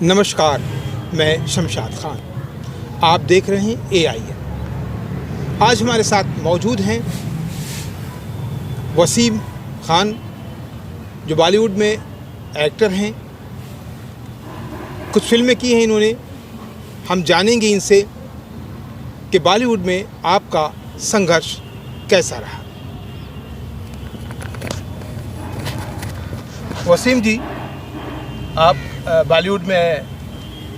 नमस्कार, मैं शमशाद खान। आप देख रहे हैं AIN। आज हमारे साथ मौजूद हैं वसीम खान, जो बॉलीवुड में एक्टर हैं। कुछ फिल्में की हैं इन्होंने। हम जानेंगे इनसे कि बॉलीवुड में आपका संघर्ष कैसा रहा। वसीम जी, आप बॉलीवुड में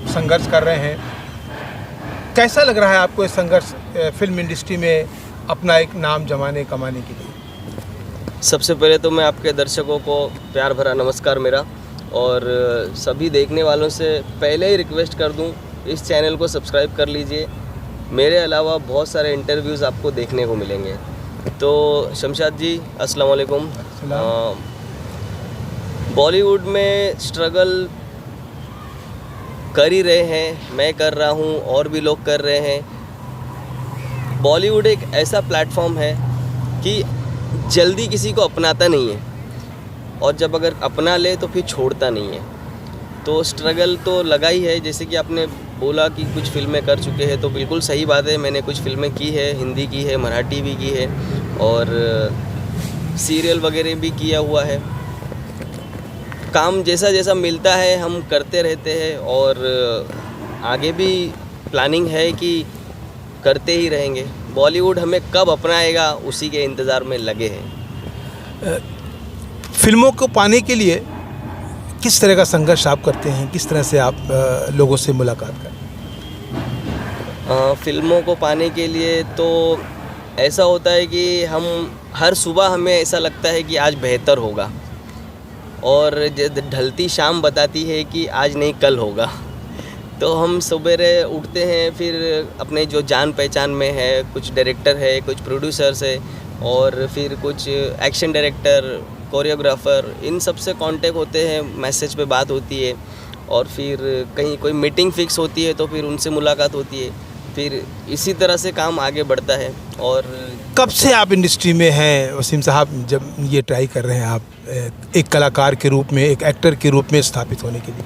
संघर्ष कर रहे हैं। कैसा लग रहा है आपको ये संघर्ष फिल्म इंडस्ट्री में अपना एक नाम कमाने के लिए? सबसे पहले तो मैं आपके दर्शकों को प्यार भरा नमस्कार मेरा, और सभी देखने वालों से पहले ही रिक्वेस्ट कर दूं, इस चैनल को सब्सक्राइब कर लीजिए। मेरे अलावा बहुत सारे इंटरव्यूज़ आपको देखने को मिलेंगे। तो शमशाद जी, अस्सलाम वालेकुम। बॉलीवुड में स्ट्रगल कर ही रहे हैं, मैं कर रहा हूँ और भी लोग कर रहे हैं। बॉलीवुड एक ऐसा प्लेटफॉर्म है कि जल्दी किसी को अपनाता नहीं है, और जब अगर अपना ले तो फिर छोड़ता नहीं है। तो स्ट्रगल तो लगा ही है। जैसे कि आपने बोला कि कुछ फिल्में कर चुके हैं, तो बिल्कुल सही बात है। मैंने कुछ फिल्में की है, हिंदी की है, मराठी भी की है, और सीरियल वगैरह भी किया हुआ है। काम जैसा जैसा मिलता है हम करते रहते हैं, और आगे भी प्लानिंग है कि करते ही रहेंगे। बॉलीवुड हमें कब अपनाएगा उसी के इंतज़ार में लगे हैं। फिल्मों को पाने के लिए किस तरह का संघर्ष आप करते हैं? किस तरह से आप लोगों से मुलाकात करते हैं? फिल्मों को पाने के लिए तो ऐसा होता है कि हम हर सुबह हमें ऐसा लगता है कि आज बेहतर होगा, और ढलती शाम बताती है कि आज नहीं कल होगा। तो हम सवेरे उठते हैं, फिर अपने जो जान पहचान में है, कुछ डायरेक्टर है, कुछ प्रोड्यूसर्स है, और फिर कुछ एक्शन डायरेक्टर, कोरियोग्राफर, इन सब से कांटेक्ट होते हैं, मैसेज पे बात होती है, और फिर कहीं कोई मीटिंग फिक्स होती है तो फिर उनसे मुलाकात होती है। फिर इसी तरह से काम आगे बढ़ता है। और कब से आप इंडस्ट्री में हैं वसीम साहब, जब ये ट्राई कर रहे हैं आप एक कलाकार के रूप में, एक एक्टर के रूप में स्थापित होने के लिए?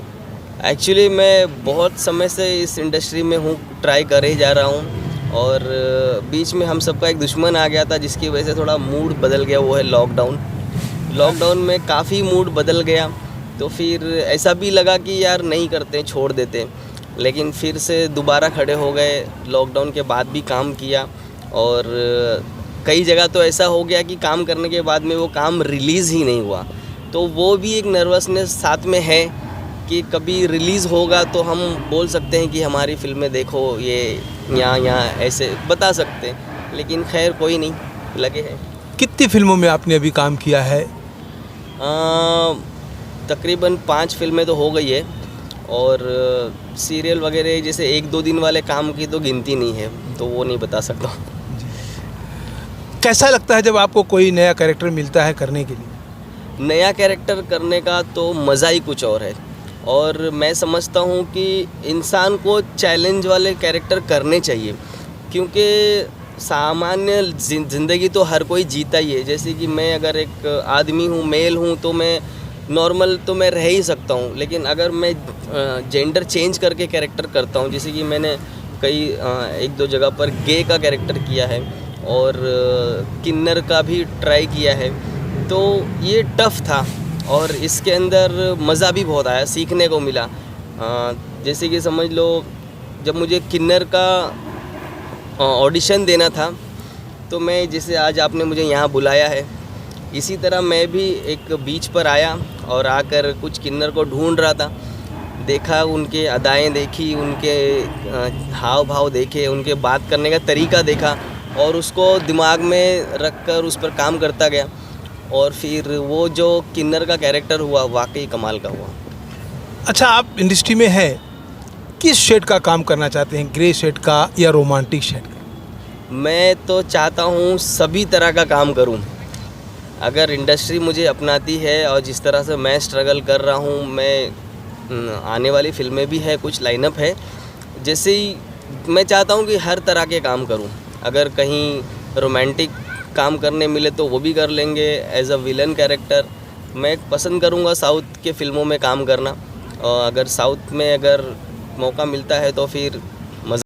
एक्चुअली मैं बहुत समय से इस इंडस्ट्री में हूँ, ट्राई कर ही जा रहा हूँ, और बीच में हम सबका एक दुश्मन आ गया था जिसकी वजह से थोड़ा मूड बदल गया, वो है लॉकडाउन में काफ़ी मूड बदल गया। तो फिर ऐसा भी लगा कि यार नहीं करते, छोड़ देते, लेकिन फिर से दोबारा खड़े हो गए। लॉकडाउन के बाद भी काम किया, और कई जगह तो ऐसा हो गया कि काम करने के बाद में वो काम रिलीज़ ही नहीं हुआ। तो वो भी एक नर्वसनेस साथ में है कि कभी रिलीज़ होगा तो हम बोल सकते हैं कि हमारी फिल्में देखो, ये यहाँ ऐसे बता सकते हैं, लेकिन खैर कोई नहीं, लगे हैं। कितनी फिल्मों में आपने अभी काम किया है? तकरीबन 5 फिल्में तो हो गई है, और सीरियल वगैरह जैसे 1-2 दिन वाले काम की तो गिनती नहीं है, तो वो नहीं बता सकता। कैसा लगता है जब आपको कोई नया कैरेक्टर मिलता है करने के लिए? नया कैरेक्टर करने का तो मज़ा ही कुछ और है, और मैं समझता हूँ कि इंसान को चैलेंज वाले कैरेक्टर करने चाहिए, क्योंकि सामान्य ज़िंदगी तो हर कोई जीता ही है। जैसे कि मैं अगर एक आदमी हूँ, मेल हूँ, तो मैं नॉर्मल तो मैं रह ही सकता हूँ, लेकिन अगर मैं जेंडर चेंज करके कैरेक्टर करता हूँ, जैसे कि मैंने कई 1-2 जगह पर गे का कैरेक्टर किया है, और किन्नर का भी ट्राई किया है, तो ये टफ़ था, और इसके अंदर मज़ा भी बहुत आया, सीखने को मिला। जैसे कि समझ लो, जब मुझे किन्नर का ऑडिशन देना था, तो मैं जैसे आज आपने मुझे यहाँ बुलाया है, इसी तरह मैं भी एक बीच पर आया और आकर कुछ किन्नर को ढूंढ रहा था। देखा, उनके अदाएँ देखी, उनके हाव भाव देखे, उनके बात करने का तरीका देखा, और उसको दिमाग में रख कर उस पर काम करता गया, और फिर वो जो किन्नर का कैरेक्टर हुआ वाकई कमाल का हुआ। अच्छा, आप इंडस्ट्री में हैं, किस शेड का काम करना चाहते हैं? ग्रे शेड का या रोमांटिक शेड का? मैं तो चाहता हूँ सभी तरह का काम करूँ। अगर इंडस्ट्री मुझे अपनाती है, और जिस तरह से मैं स्ट्रगल कर रहा हूँ, मैं आने वाली फिल्में भी है, कुछ लाइनअप है, जैसे ही मैं चाहता हूँ कि हर तरह के काम करूँ। अगर कहीं रोमांटिक काम करने मिले तो वो भी कर लेंगे। एज अ विलन कैरेक्टर मैं पसंद करूँगा साउथ के फिल्मों में काम करना, अगर साउथ में अगर मौका मिलता है तो फिर